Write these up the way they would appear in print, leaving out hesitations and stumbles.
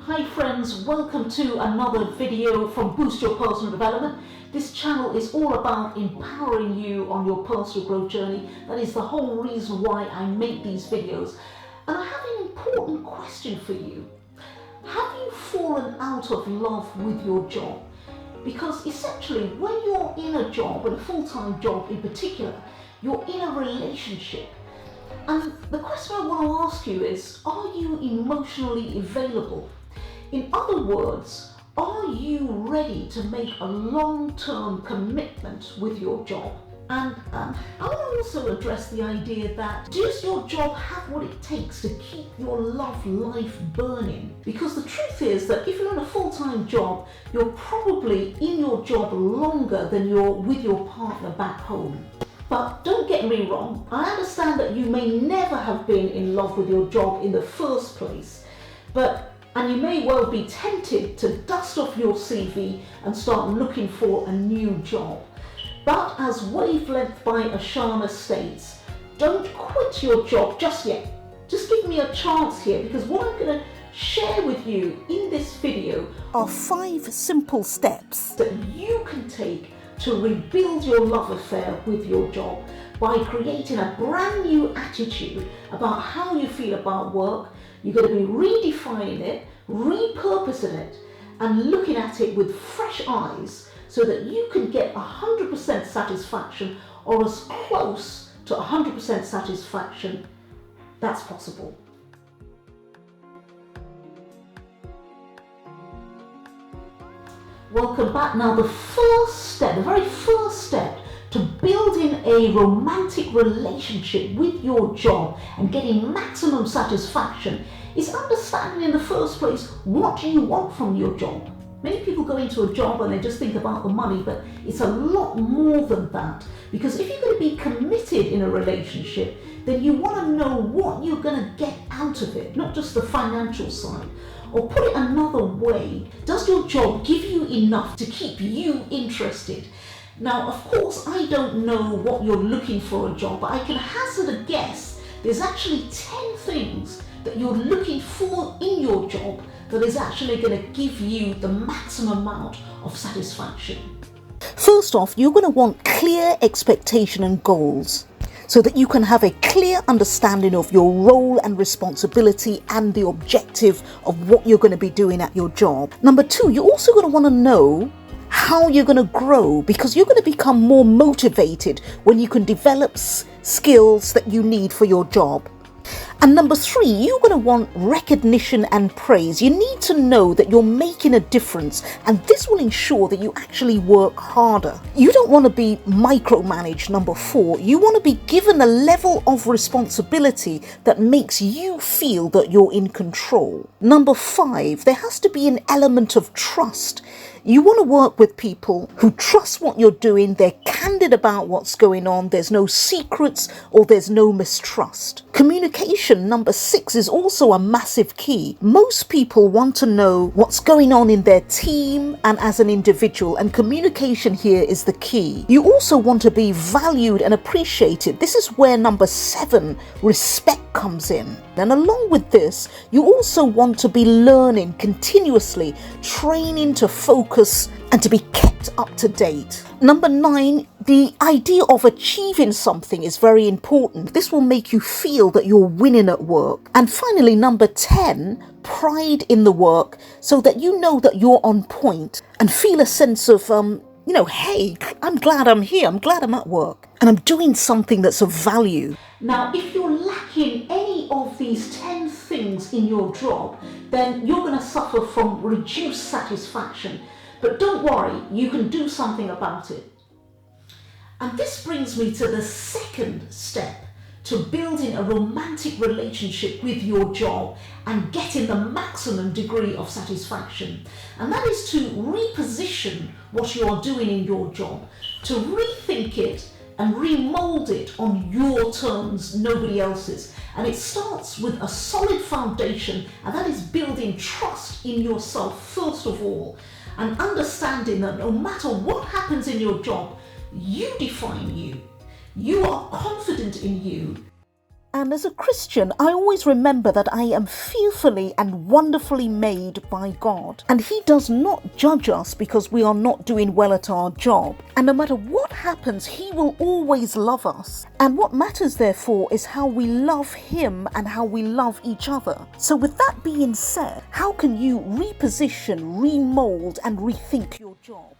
Hi friends, welcome to another video from Boost Your Personal Development. This channel is all about empowering you on your personal growth journey. That is the whole reason why I make these videos. And I have an important question for you. Have you fallen out of love with your job? Because essentially when you're in a job, and a full-time job in particular, you're in a relationship. And the question I want to ask you is, are you emotionally available? In other words, are you ready to make a long-term commitment with your job? And I want to also address the idea that, does your job have what it takes to keep your love life burning? Because the truth is that if you're in a full-time job, you're probably in your job longer than you're with your partner back home. But don't get me wrong, I understand that you may never have been in love with your job in the first place, and you may well be tempted to dust off your CV and start looking for a new job. But as Wavelength by Ashana states, don't quit your job just yet. Just give me a chance here, because what I'm going to share with you in this video are 5 simple steps that you can take to rebuild your love affair with your job by creating a brand new attitude about how you feel about work. You're going to be redefining it, repurposing it, and looking at it with fresh eyes so that you can get 100% satisfaction, or as close to 100% satisfaction that's possible. Welcome back. Now the very first step to building a romantic relationship with your job and getting maximum satisfaction is understanding in the first place, what do you want from your job? Many people go into a job and they just think about the money, but it's a lot more than that. Because if you're going to be committed in a relationship, then you want to know what you're going to get out of it, not just the financial side. Or put it another way, does your job give you enough to keep you interested? Now, of course, I don't know what you're looking for a job, but I can hazard a guess. There's actually 10 things that you're looking for in your job that is actually going to give you the maximum amount of satisfaction. First off, you're going to want clear expectation and goals, so that you can have a clear understanding of your role and responsibility and the objective of what you're going to be doing at your job. Number 2, you're also going to want to know how you're going to grow, because you're going to become more motivated when you can develop skills that you need for your job. And number 3, you're going to want recognition and praise. You need to know that you're making a difference, and this will ensure that you actually work harder. You don't want to be micromanaged. Number 4, you want to be given a level of responsibility that makes you feel that you're in control. Number 5, there has to be an element of trust. You want to work with people who trust what you're doing, they're candid about what's going on, there's no secrets or there's no mistrust. Communication, number 6, is also a massive key. Most people want to know what's going on in their team and as an individual, and communication here is the key. You also want to be valued and appreciated. This is where number 7, respect, comes in. And along with this, you also want to be learning continuously, training to focus and to be kept up to date. Number 9, the idea of achieving something is very important. This will make you feel that you're winning at work. And finally, number 10, pride in the work, so that you know that you're on point and feel a sense of, hey, I'm glad I'm here. I'm glad I'm at work and I'm doing something that's of value. Now, if you're lacking any of these 10 things in your job, then you're going to suffer from reduced satisfaction. But don't worry, you can do something about it. And this brings me to the second step to building a romantic relationship with your job and getting the maximum degree of satisfaction. And that is to reposition what you are doing in your job, to rethink it and remold it on your terms, nobody else's. And it starts with a solid foundation, and that is building trust in yourself first of all, and understanding that no matter what happens in your job, you define you. You are confident in you. And as a Christian, I always remember that I am fearfully and wonderfully made by God. And He does not judge us because we are not doing well at our job. And no matter what happens, He will always love us. And what matters, therefore, is how we love Him and how we love each other. So with that being said, how can you reposition, remold, and rethink your job?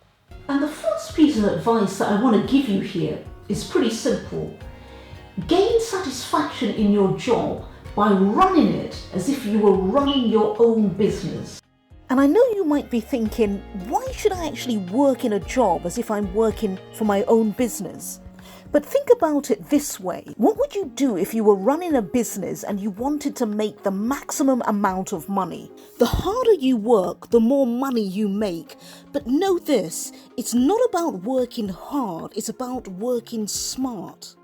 And the first piece of advice that I want to give you here is pretty simple. Gain satisfaction in your job by running it as if you were running your own business. And I know you might be thinking, why should I actually work in a job as if I'm working for my own business? But think about it this way. What would you do if you were running a business and you wanted to make the maximum amount of money? The harder you work, the more money you make. But know this, it's not about working hard, it's about working smart.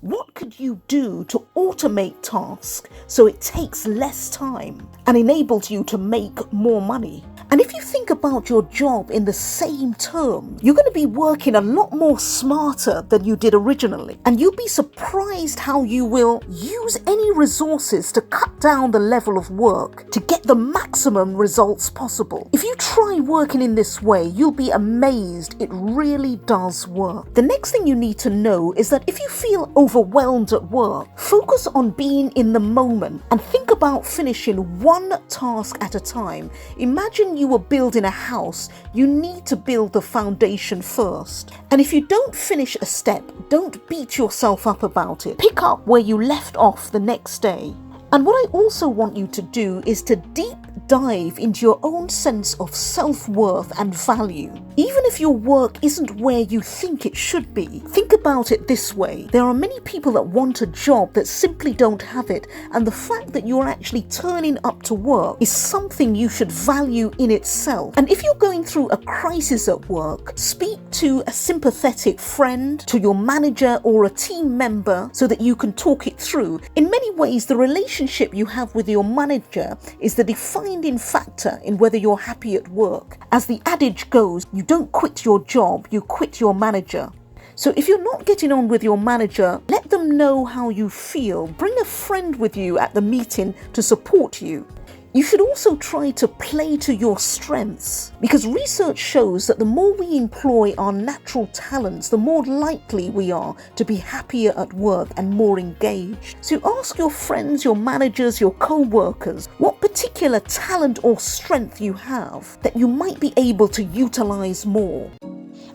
What could you do to automate tasks so it takes less time and enables you to make more money? And if you think about your job in the same term, you're going to be working a lot more smarter than you did originally. And you'll be surprised how you will use any resources to cut down the level of work to get the maximum results possible. If you try working in this way, you'll be amazed it really does work. The next thing you need to know is that if you feel overwhelmed at work, focus on being in the moment and think about finishing one task at a time. Imagine you were building a house, you need to build the foundation first. And if you don't finish a step, don't beat yourself up about it. Pick up where you left off the next day. And what I also want you to do is to deep dive into your own sense of self-worth and value. Even if your work isn't where you think it should be, think about it this way. There are many people that want a job that simply don't have it, and the fact that you're actually turning up to work is something you should value in itself. And if you're going through a crisis at work, speak to a sympathetic friend, to your manager or a team member so that you can talk it through. In many ways, the relationship you have with your manager is the defining factor in whether you're happy at work. As the adage goes, you don't quit your job, you quit your manager. So if you're not getting on with your manager, let them know how you feel. Bring a friend with you at the meeting to support you. You should also try to play to your strengths, because research shows that the more we employ our natural talents, the more likely we are to be happier at work and more engaged. So ask your friends, your managers, your co-workers, what particular talent or strength you have that you might be able to utilize more.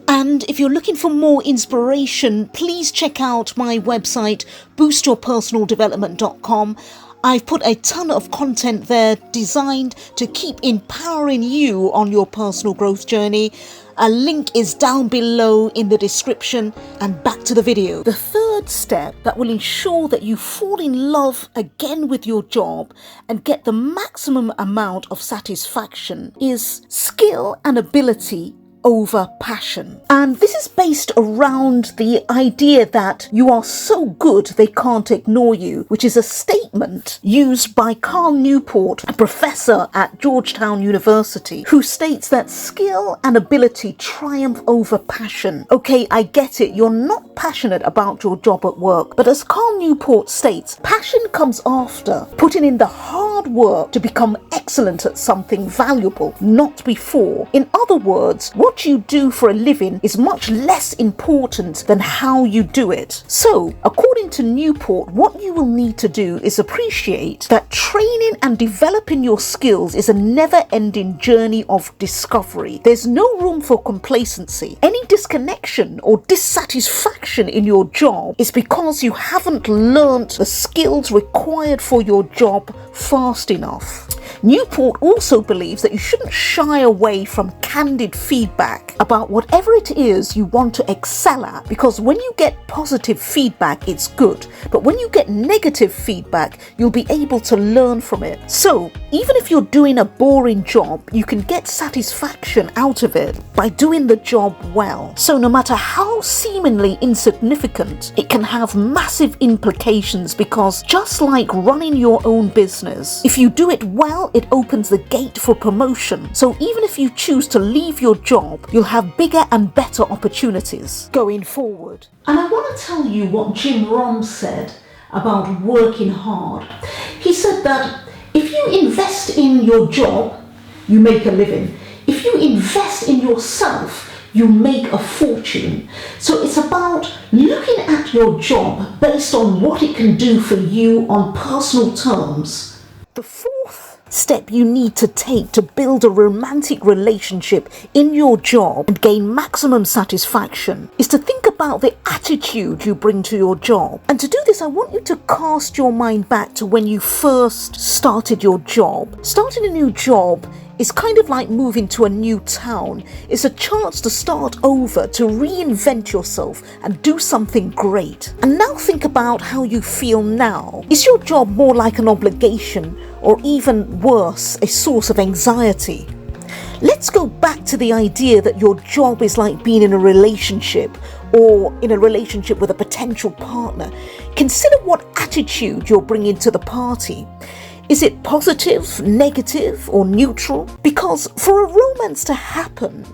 And if you're looking for more inspiration, please check out my website, boostyourpersonaldevelopment.com. I've put a ton of content there designed to keep empowering you on your personal growth journey. A link is down below in the description, and back to the video. The third step that will ensure that you fall in love again with your job and get the maximum amount of satisfaction is skill and ability over passion. And this is based around the idea that you are so good they can't ignore you, which is a statement used by Carl Newport, a professor at Georgetown University, who states that skill and ability triumph over passion. Okay, I get it, you're not passionate about your job at work, but as Carl Newport states, passion comes after putting in the hard work to become excellent at something valuable, not before. In other words, what you do for a living is much less important than how you do it. So, according to Newport, what you will need to do is appreciate that training and developing your skills is a never-ending journey of discovery. There's no room for complacency. Any disconnection or dissatisfaction in your job is because you haven't learnt the skills required for your job fast enough. Newport also believes that you shouldn't shy away from candid feedback about whatever it is you want to excel at, because when you get positive feedback, it's good, but when you get negative feedback, you'll be able to learn from it. So, even if you're doing a boring job, you can get satisfaction out of it by doing the job well. So no matter how seemingly insignificant, it can have massive implications, because just like running your own business, if you do it well, it opens the gate for promotion. So even if you choose to leave your job, you'll have bigger and better opportunities going forward. And I want to tell you what Jim Rohn said about working hard. He said that if you invest in your job, you make a living. If you invest in yourself, you make a fortune. So it's about looking at your job based on what it can do for you on personal terms. The fourth step you need to take to build a romantic relationship in your job and gain maximum satisfaction is to think about the attitude you bring to your job. And to do this, I want you to cast your mind back to when you first started your job. Starting a new job is kind of like moving to a new town. It's a chance to start over, to reinvent yourself and do something great. And now think about how you feel now. Is your job more like an obligation, or even worse, a source of anxiety? Let's go back to the idea that your job is like being in a relationship, or in a relationship with a potential partner. Consider what attitude you're bringing to the party. Is it positive, negative, or neutral? Because for a romance to happen,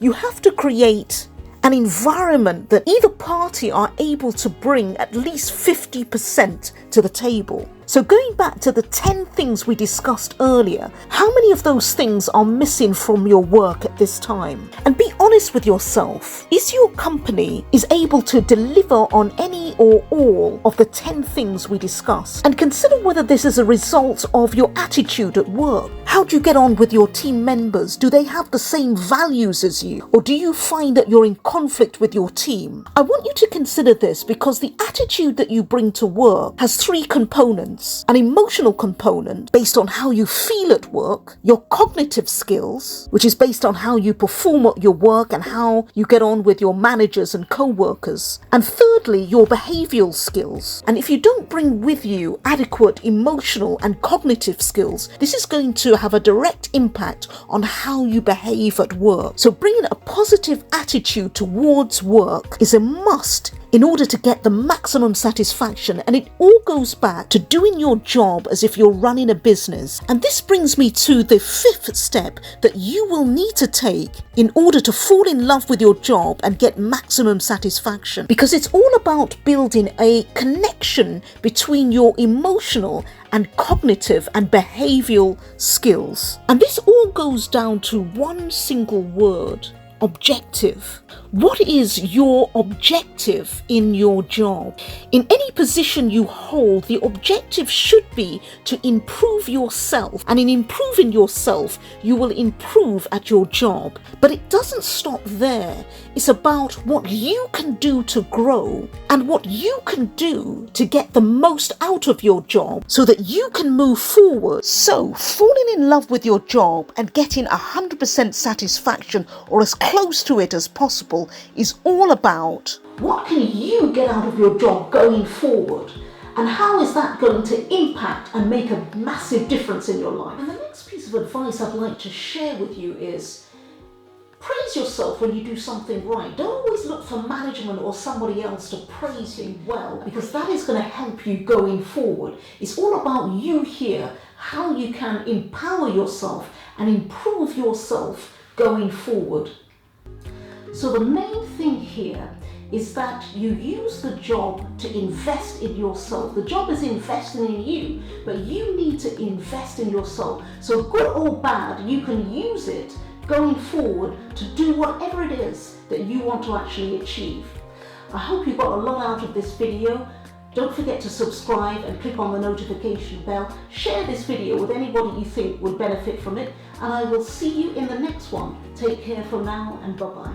you have to create an environment that either party are able to bring at least 50% to the table. So going back to the 10 things we discussed earlier, how many of those things are missing from your work at this time? And be honest with yourself. Is your company able to deliver on any or all of the 10 things we discussed? And consider whether this is a result of your attitude at work. How do you get on with your team members? Do they have the same values as you? Or do you find that you're in conflict with your team? I want you to consider this because the attitude that you bring to work has 3 components. An emotional component based on how you feel at work, your cognitive skills, which is based on how you perform at your work and how you get on with your managers and co-workers, and thirdly, your behavioral skills. And if you don't bring with you adequate emotional and cognitive skills, this is going to have a direct impact on how you behave at work. So bringing a positive attitude towards work is a must in order to get the maximum satisfaction, and it all goes back to doing your job as if you're running a business. And this brings me to the 5th step that you will need to take in order to fall in love with your job and get maximum satisfaction, because it's all about building a connection between your emotional and cognitive and behavioral skills. And this all goes down to one single word: objective. What is your objective in your job? In any position you hold, the objective should be to improve yourself. And in improving yourself, you will improve at your job. But it doesn't stop there. It's about what you can do to grow and what you can do to get the most out of your job so that you can move forward. So falling in love with your job and getting 100% satisfaction, or as close to it as possible, is all about what can you get out of your job going forward, and how is that going to impact and make a massive difference in your life. And the next piece of advice I'd like to share with you is praise yourself when you do something right. Don't always look for management or somebody else to praise you well, because that is going to help you going forward. It's all about you here, how you can empower yourself and improve yourself going forward. So the main thing here is that you use the job to invest in yourself. The job is investing in you, but you need to invest in yourself. So good or bad, you can use it going forward to do whatever it is that you want to actually achieve. I hope you got a lot out of this video. Don't forget to subscribe and click on the notification bell. Share this video with anybody you think would benefit from it, and I will see you in the next one. Take care for now, and bye-bye.